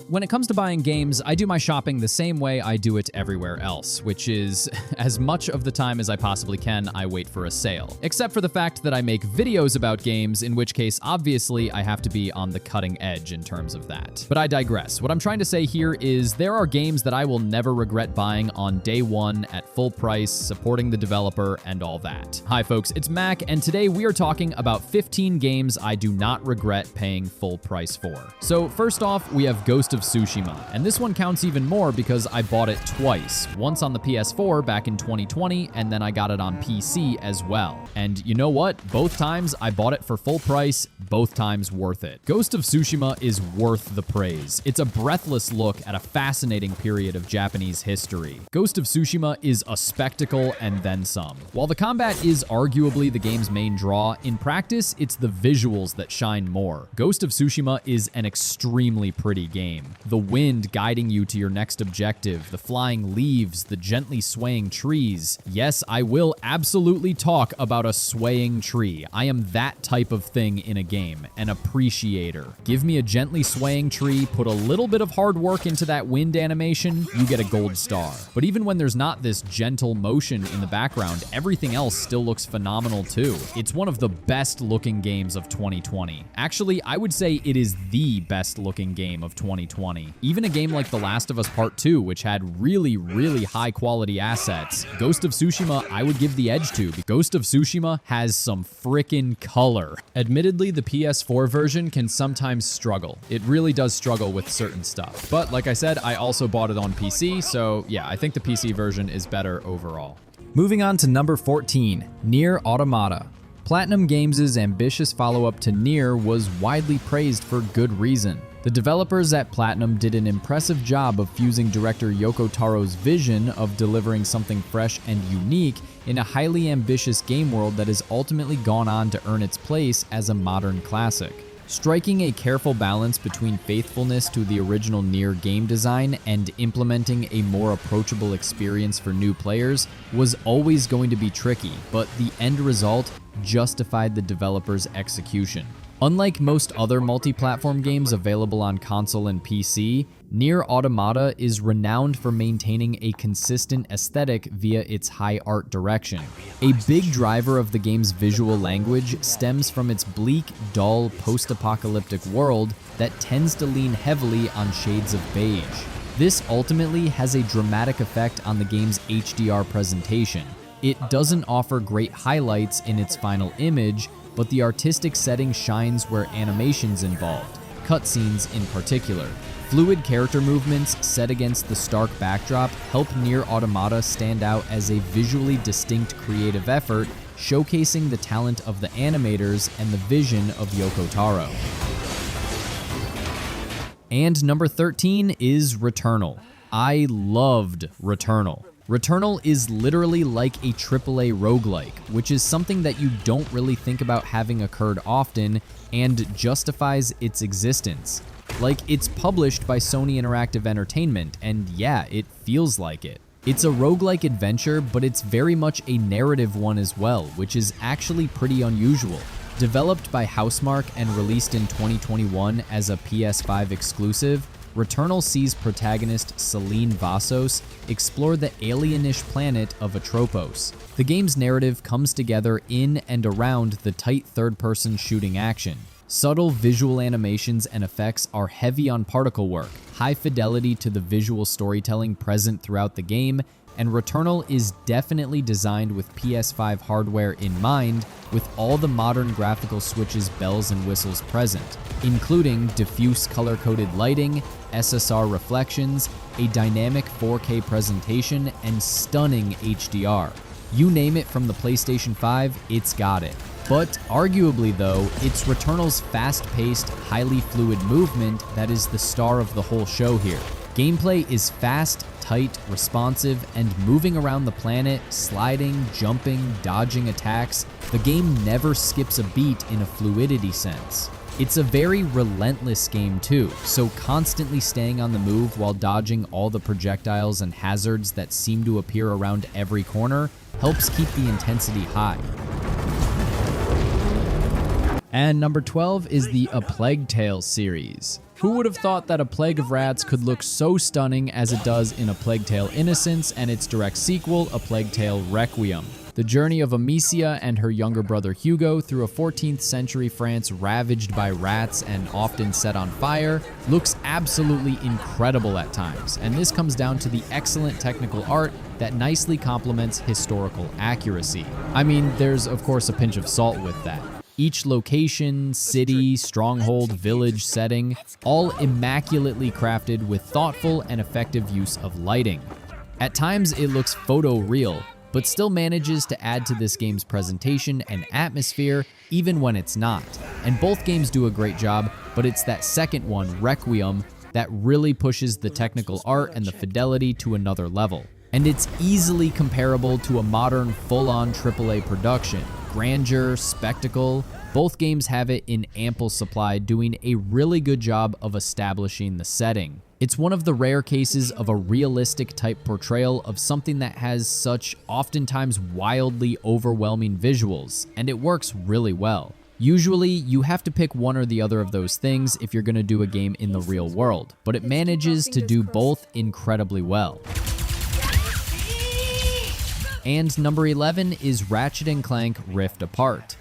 When it comes to buying games, I do my shopping the same way I do it everywhere else, which is, as much of the time as I possibly can, I wait for a sale. Except for the fact that I make videos about games, in which case, obviously, I have to be on the cutting edge in terms of that. But I digress. What I'm trying to say here is there are games that I will never regret buying on day one at full price, supporting the developer, and all that. Hi folks, it's Mac, and today we are talking about 15 games I do not regret paying full price for. So first off, we have Ghost of Tsushima, and this one counts even more because I bought it twice. Once on the PS4 back in 2020, and then I got it on PC as well. And you know what? Both times I bought it for full price, both times worth it. Ghost of Tsushima is worth the praise. It's a breathless look at a fascinating period of Japanese history. Ghost of Tsushima is a spectacle and then some. While the combat is arguably the game's main draw, in practice, it's the visuals that shine more. Ghost of Tsushima is an extremely pretty game. The wind guiding you to your next objective, the flying leaves, the gently swaying trees. Yes, I will absolutely talk about a swaying tree. I am that type of thing in a game, an appreciator. Give me a gently swaying tree, put a little bit of hard work into that wind animation, you get a gold star. But even when there's not this gentle motion in the background, everything else still looks phenomenal too. It's one of the best looking games of 2020. Actually, I would say it is the best looking game of 2020. Even a game like The Last of Us Part 2, which had really high quality assets, Ghost of Tsushima I would give the edge to. Ghost of Tsushima has some frickin' color. Admittedly, the PS4 version can sometimes struggle. It really does struggle with certain stuff. But like I said, I also bought it on PC, so yeah, I think the PC version is better overall. Moving on to number 14, Nier Automata. Platinum Games' ambitious follow-up to Nier was widely praised for good reason. The developers at Platinum did an impressive job of fusing director Yoko Taro's vision of delivering something fresh and unique in a highly ambitious game world that has ultimately gone on to earn its place as a modern classic. Striking a careful balance between faithfulness to the original Nier game design and implementing a more approachable experience for new players was always going to be tricky, but the end result justified the developer's execution. Unlike most other multi-platform games available on console and PC, Nier Automata is renowned for maintaining a consistent aesthetic via its high art direction. A big driver of the game's visual language stems from its bleak, dull, post-apocalyptic world that tends to lean heavily on shades of beige. This ultimately has a dramatic effect on the game's HDR presentation. It doesn't offer great highlights in its final image, but the artistic setting shines where animation's involved, cutscenes in particular. Fluid character movements set against the stark backdrop help Nier Automata stand out as a visually distinct creative effort, showcasing the talent of the animators and the vision of Yoko Taro. And number 13 is Returnal. I loved Returnal. Returnal is literally like a AAA roguelike, which is something that you don't really think about having occurred often and justifies its existence. Like, it's published by Sony Interactive Entertainment, and yeah, it feels like it. It's a roguelike adventure, but it's very much a narrative one as well, which is actually pretty unusual. Developed by Housemarque and released in 2021 as a PS5 exclusive, Returnal sees protagonist Celine Vassos explore the alienish planet of Atropos. The game's narrative comes together in and around the tight third-person shooting action. Subtle visual animations and effects are heavy on particle work, high fidelity to the visual storytelling present throughout the game, and Returnal is definitely designed with PS5 hardware in mind, with all the modern graphical switches, bells, and whistles present, including diffuse color-coded lighting, SSR reflections, a dynamic 4K presentation, and stunning HDR. You name it from the PlayStation 5, it's got it. But arguably though, it's Returnal's fast-paced, highly fluid movement that is the star of the whole show here. Gameplay is fast, tight, responsive, and moving around the planet, sliding, jumping, dodging attacks. The game never skips a beat in a fluidity sense. It's a very relentless game too, so constantly staying on the move while dodging all the projectiles and hazards that seem to appear around every corner helps keep the intensity high. And number 12 is the A Plague Tale series. Who would have thought that A Plague of Rats could look so stunning as it does in A Plague Tale: Innocence and its direct sequel, A Plague Tale: Requiem? The journey of Amicia and her younger brother Hugo through a 14th century France ravaged by rats and often set on fire looks absolutely incredible at times, and this comes down to the excellent technical art that nicely complements historical accuracy. I mean, there's of course a pinch of salt with that. Each location, city, stronghold, village setting, all immaculately crafted with thoughtful and effective use of lighting. At times it looks photoreal, but still manages to add to this game's presentation and atmosphere even when it's not. And both games do a great job, but it's that second one, Requiem, that really pushes the technical art and the fidelity to another level. And it's easily comparable to a modern full-on AAA production. Grandeur, spectacle, both games have it in ample supply, doing a really good job of establishing the setting. It's one of the rare cases of a realistic type portrayal of something that has such oftentimes wildly overwhelming visuals, and it works really well. Usually, you have to pick one or the other of those things if you're going to do a game in the real world, but it manages to do both incredibly well. And number 11 is Ratchet & Clank Rift Apart.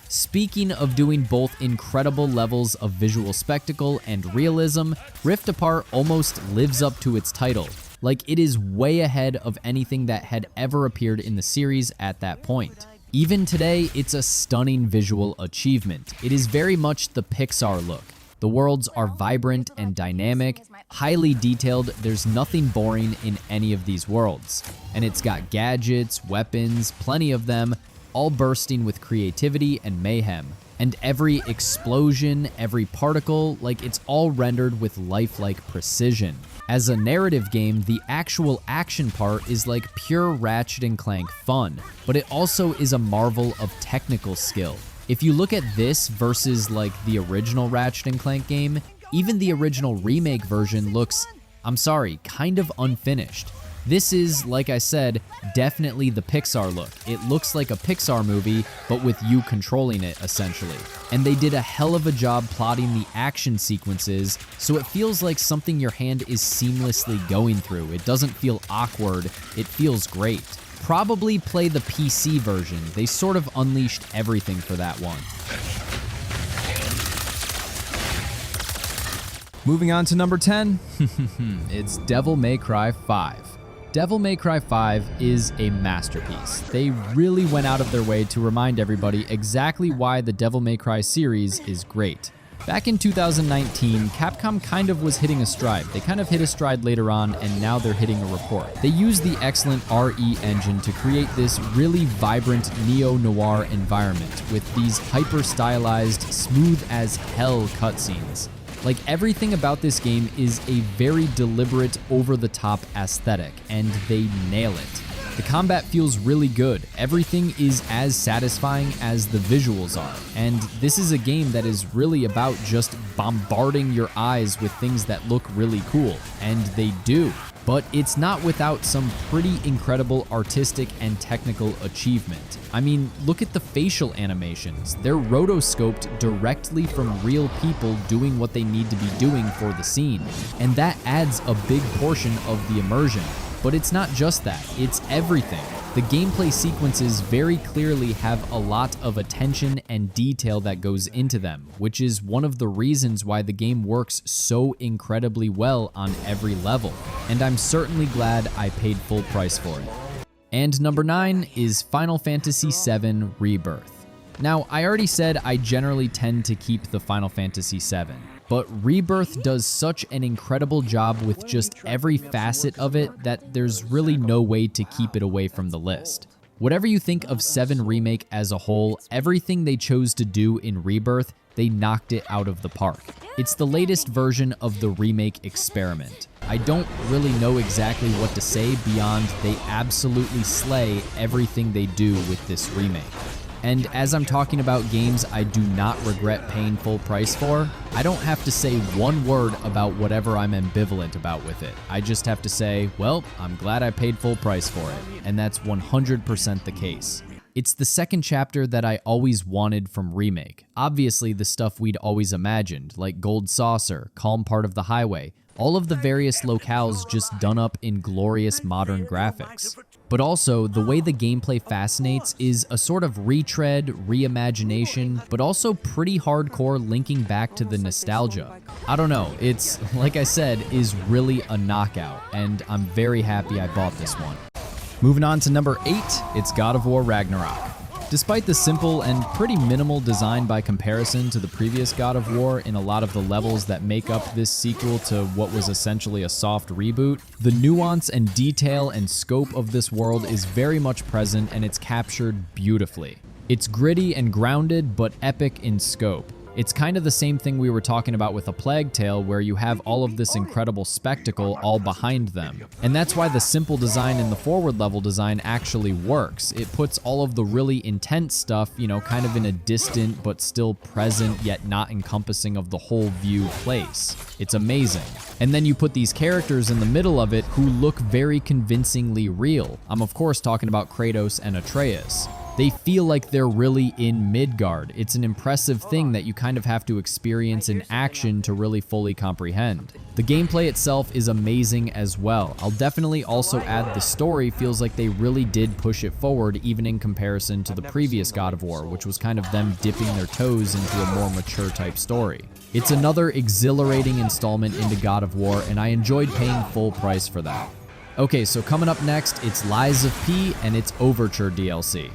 Speaking of doing both incredible levels of visual spectacle and realism, Rift Apart almost lives up to its title. Like, it is way ahead of anything that had ever appeared in the series at that point. Even today, it's a stunning visual achievement. It is very much the Pixar look. The worlds are vibrant and dynamic, highly detailed. There's nothing boring in any of these worlds. And it's got gadgets, weapons, plenty of them, all bursting with creativity and mayhem. And every explosion, every particle, like, it's all rendered with lifelike precision. As a narrative game, the actual action part is like pure Ratchet & Clank fun, but it also is a marvel of technical skill. If you look at this versus like the original Ratchet & Clank game, even the original remake version looks, I'm sorry, kind of unfinished. This is, like I said, definitely the Pixar look. It looks like a Pixar movie, but with you controlling it, essentially. And they did a hell of a job plotting the action sequences, so it feels like something your hand is seamlessly going through. It doesn't feel awkward, it feels great. Probably play the PC version. They sort of unleashed everything for that one. Moving on to number 10. It's Devil May Cry 5. Devil May Cry 5 is a masterpiece. They really went out of their way to remind everybody exactly why the Devil May Cry series is great. Back in 2019, Capcom kind of was hitting a stride. They kind of hit a stride later on, and now they're hitting a report. They used the excellent RE engine to create this really vibrant neo-noir environment with these hyper-stylized, smooth-as-hell cutscenes. Like, everything about this game is a very deliberate, over-the-top aesthetic, and they nail it. The combat feels really good. Everything is as satisfying as the visuals are. And this is a game that is really about just bombarding your eyes with things that look really cool. And they do. But it's not without some pretty incredible artistic and technical achievement. I mean, look at the facial animations. They're rotoscoped directly from real people doing what they need to be doing for the scene. And that adds a big portion of the immersion. But it's not just that, it's everything. The gameplay sequences very clearly have a lot of attention and detail that goes into them, which is one of the reasons why the game works so incredibly well on every level. And I'm certainly glad I paid full price for it. And number 9 is Final Fantasy VII Rebirth. Now, I already said I generally tend to keep the Final Fantasy VII. But Rebirth does such an incredible job with just every facet of it that there's really no way to keep it away from the list. Whatever you think of 7 Remake as a whole, everything they chose to do in Rebirth, they knocked it out of the park. It's the latest version of the remake experiment. I don't really know exactly what to say beyond they absolutely slay everything they do with this remake. And as I'm talking about games I do not regret paying full price for, I don't have to say one word about whatever I'm ambivalent about with it. I just have to say, well, I'm glad I paid full price for it. And that's 100% the case. It's the second chapter that I always wanted from Remake. Obviously, the stuff we'd always imagined, like Gold Saucer, Calm Part of the Highway, all of the various locales just done up in glorious modern graphics. But also, the way the gameplay fascinates is a sort of retread, reimagination, but also pretty hardcore linking back to the nostalgia. I don't know, it's, like I said, is really a knockout, and I'm very happy I bought this one. Moving on to number 8, it's God of War Ragnarok. Despite the simple and pretty minimal design by comparison to the previous God of War in a lot of the levels that make up this sequel to what was essentially a soft reboot, the nuance and detail and scope of this world is very much present and it's captured beautifully. It's gritty and grounded, but epic in scope. It's kind of the same thing we were talking about with A Plague Tale, where you have all of this incredible spectacle all behind them. And that's why the simple design in the forward level design actually works. It puts all of the really intense stuff, kind of in a distant but still present yet not encompassing of the whole view place. It's amazing. And then you put these characters in the middle of it who look very convincingly real. I'm of course talking about Kratos and Atreus. They feel like they're really in Midgard. It's an impressive thing that you kind of have to experience in action to really fully comprehend. The gameplay itself is amazing as well. I'll definitely also add the story feels like they really did push it forward even in comparison to the previous God of War, which was kind of them dipping their toes into a more mature type story. It's another exhilarating installment into God of War, and I enjoyed paying full price for that. Okay, so coming up next, it's Lies of P and its Overture DLC.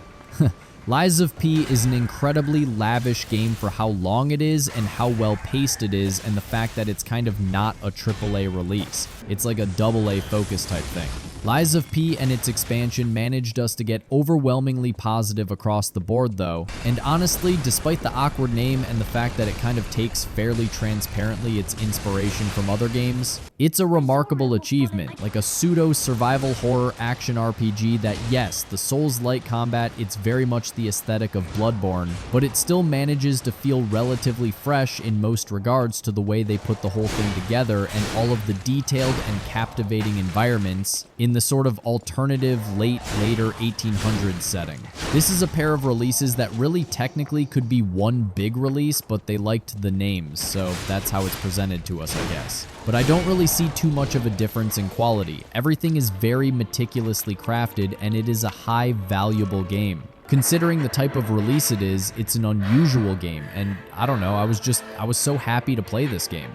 Lies of P is an incredibly lavish game for how long it is and how well paced it is, and the fact that it's kind of not a AAA release. It's like a AA focus type thing. Lies of P and its expansion managed us to get overwhelmingly positive across the board though, and honestly, despite the awkward name and the fact that it kind of takes fairly transparently its inspiration from other games, it's a remarkable achievement, like a pseudo survival horror action RPG that, yes, the Souls-like combat, it's very much the aesthetic of Bloodborne, but it still manages to feel relatively fresh in most regards to the way they put the whole thing together and all of the detailed and captivating environments in the sort of alternative later 1800s setting. This is a pair of releases that really technically could be one big release, but they liked the names, so that's how it's presented to us, I guess. But I don't really see too much of a difference in quality. Everything is very meticulously crafted, and it is a high valuable game. Considering the type of release it is, it's an unusual game, and I don't know, I was so happy to play this game.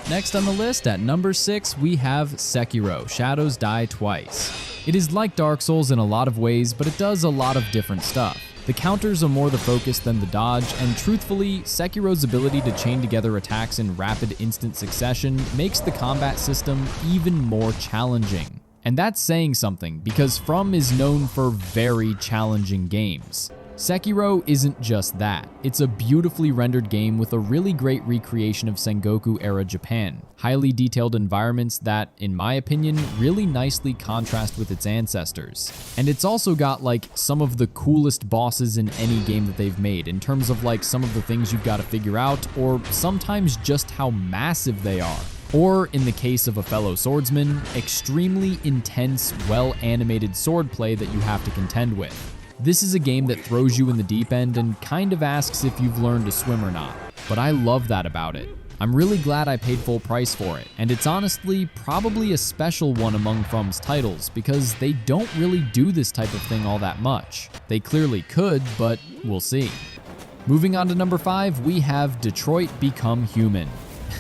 Next on the list, at number 6, we have Sekiro: Shadows Die Twice. It is like Dark Souls in a lot of ways, but it does a lot of different stuff. The counters are more the focus than the dodge, and truthfully, Sekiro's ability to chain together attacks in rapid instant succession makes the combat system even more challenging. And that's saying something, because From is known for very challenging games. Sekiro isn't just that. It's a beautifully rendered game with a really great recreation of Sengoku-era Japan. Highly detailed environments that, in my opinion, really nicely contrast with its ancestors. And it's also got like some of the coolest bosses in any game that they've made, in terms of like some of the things you've got to figure out, or sometimes just how massive they are. Or, in the case of a fellow swordsman, extremely intense, well-animated swordplay that you have to contend with. This is a game that throws you in the deep end and kind of asks if you've learned to swim or not, but I love that about it. I'm really glad I paid full price for it, and it's honestly probably a special one among From's titles because they don't really do this type of thing all that much. They clearly could, but we'll see. Moving on to number 5, we have Detroit Become Human.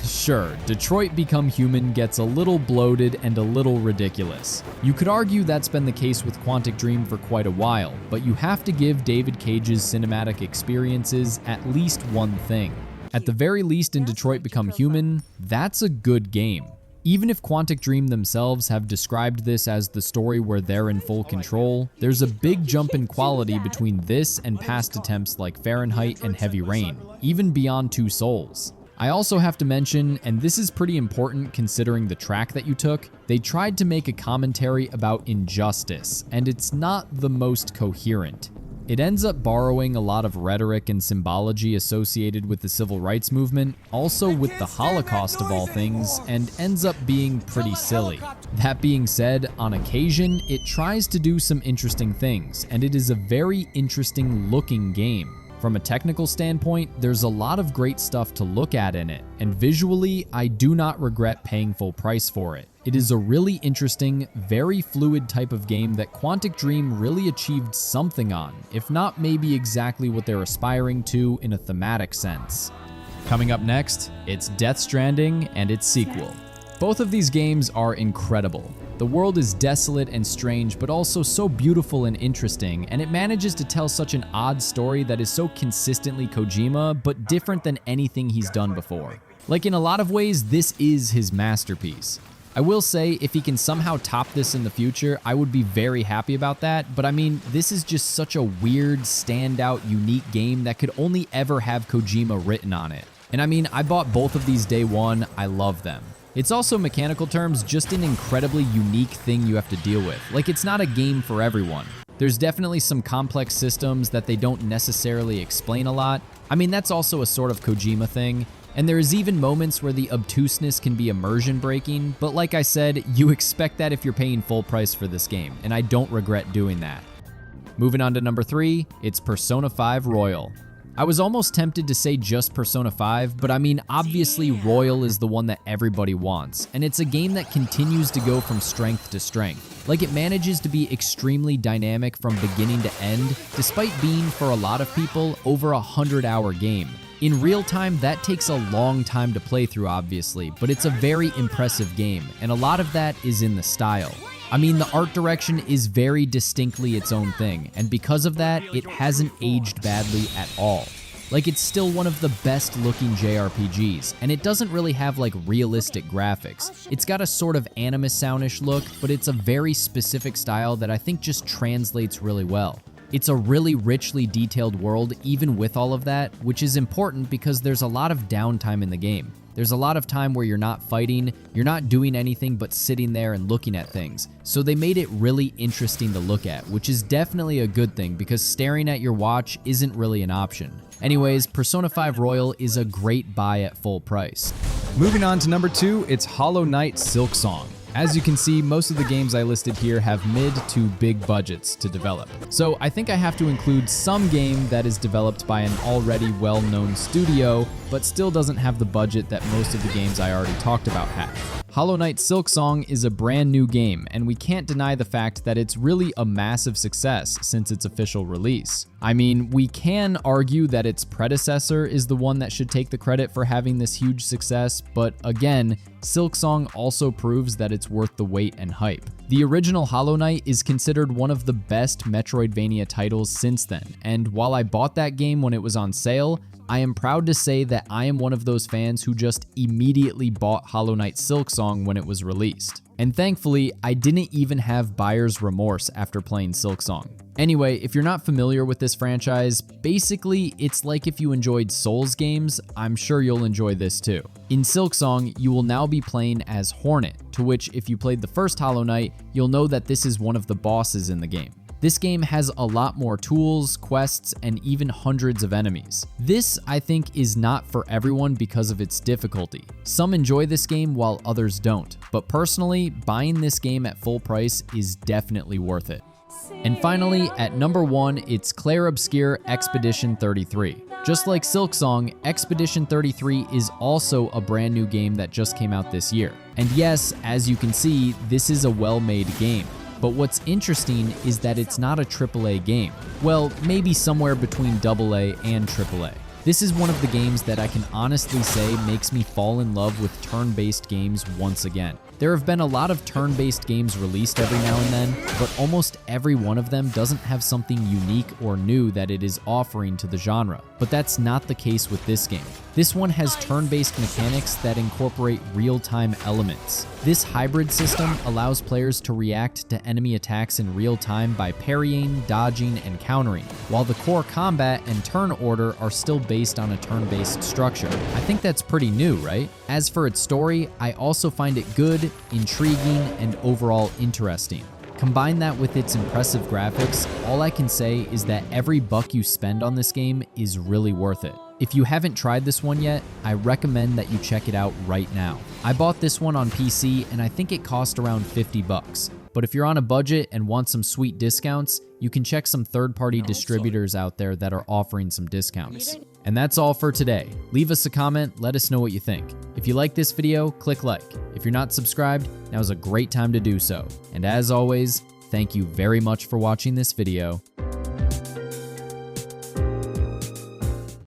Sure, Detroit Become Human gets a little bloated and a little ridiculous. You could argue that's been the case with Quantic Dream for quite a while, but you have to give David Cage's cinematic experiences at least one thing. At the very least in Detroit Become Human, that's a good game. Even if Quantic Dream themselves have described this as the story where they're in full control, there's a big jump in quality between this and past attempts like Fahrenheit and Heavy Rain, even beyond Two Souls. I also have to mention, and this is pretty important considering the track that you took, they tried to make a commentary about injustice, and it's not the most coherent. It ends up borrowing a lot of rhetoric and symbology associated with the civil rights movement, also with the Holocaust of all things, and ends up being pretty silly. That being said, on occasion, it tries to do some interesting things, and it is a very interesting looking game. From a technical standpoint, there's a lot of great stuff to look at in it, and visually, I do not regret paying full price for it. It is a really interesting, very fluid type of game that Quantic Dream really achieved something on, if not maybe exactly what they're aspiring to in a thematic sense. Coming up next, it's Death Stranding and its sequel. Both of these games are incredible. The world is desolate and strange, but also so beautiful and interesting, and it manages to tell such an odd story that is so consistently Kojima, but different than anything he's done before. Like, in a lot of ways, this is his masterpiece. I will say, if he can somehow top this in the future, I would be very happy about that, but I mean, this is just such a weird, standout, unique game that could only ever have Kojima written on it. And I mean, I bought both of these day one, I love them. It's also, mechanical terms, just an incredibly unique thing you have to deal with. Like, it's not a game for everyone. There's definitely some complex systems that they don't necessarily explain a lot. I mean, that's also a sort of Kojima thing. And there is even moments where the obtuseness can be immersion breaking, but like I said, you expect that if you're paying full price for this game, and I don't regret doing that. Moving on to number 3, it's Persona 5 Royal. I was almost tempted to say just Persona 5, but I mean, obviously Royal is the one that everybody wants, and it's a game that continues to go from strength to strength. Like, it manages to be extremely dynamic from beginning to end, despite being, for a lot of people, over a 100-hour game. In real time, that takes a long time to play through, obviously, but it's a very impressive game, and a lot of that is in the style. I mean, the art direction is very distinctly its own thing, and because of that, it hasn't aged badly at all. Like, it's still one of the best looking JRPGs, and it doesn't really have like realistic graphics. It's got a sort of anime soundish look, but it's a very specific style that I think just translates really well. It's a really richly detailed world even with all of that, which is important because there's a lot of downtime in the game. There's a lot of time where you're not fighting, you're not doing anything but sitting there and looking at things. So they made it really interesting to look at, which is definitely a good thing because staring at your watch isn't really an option. Anyways, Persona 5 Royal is a great buy at full price. Moving on to number 2, it's Hollow Knight Silksong. As you can see, most of the games I listed here have mid to big budgets to develop. So I think I have to include some game that is developed by an already well-known studio, but still doesn't have the budget that most of the games I already talked about have. Hollow Knight Silksong is a brand new game, and we can't deny the fact that it's really a massive success since its official release. I mean, we can argue that its predecessor is the one that should take the credit for having this huge success, but again, Silksong also proves that it's worth the wait and hype. The original Hollow Knight is considered one of the best Metroidvania titles since then, and while I bought that game when it was on sale, I am proud to say that I am one of those fans who just immediately bought Hollow Knight Silksong when it was released. And thankfully, I didn't even have buyer's remorse after playing Silksong. Anyway, if you're not familiar with this franchise, basically it's like if you enjoyed Souls games, I'm sure you'll enjoy this too. In Silksong, you will now be playing as Hornet, to which if you played the first Hollow Knight, you'll know that this is one of the bosses in the game. This game has a lot more tools, quests, and even hundreds of enemies. This, I think, is not for everyone because of its difficulty. Some enjoy this game while others don't, but personally, buying this game at full price is definitely worth it. And finally, at number 1, it's Clair Obscur Expedition 33. Just like Silksong, Expedition 33 is also a brand new game that just came out this year. And yes, as you can see, this is a well-made game. But what's interesting is that it's not a AAA game. Well, maybe somewhere between AA and AAA. This is one of the games that I can honestly say makes me fall in love with turn-based games once again. There have been a lot of turn-based games released every now and then, but almost every one of them doesn't have something unique or new that it is offering to the genre. But that's not the case with this game. This one has turn-based mechanics that incorporate real-time elements. This hybrid system allows players to react to enemy attacks in real time by parrying, dodging, and countering, while the core combat and turn order are still based on a turn-based structure. I think that's pretty new, right? As for its story, I also find it good, intriguing, and overall interesting. Combine that with its impressive graphics, all I can say is that every buck you spend on this game is really worth it. If you haven't tried this one yet, I recommend that you check it out right now. I bought this one on PC and I think it cost around $50. But if you're on a budget and want some sweet discounts, you can check some third-party distributors out there that are offering some discounts. And that's all for today. Leave us a comment, let us know what you think. If you like this video, click like. If you're not subscribed, now's a great time to do so. And as always, thank you very much for watching this video.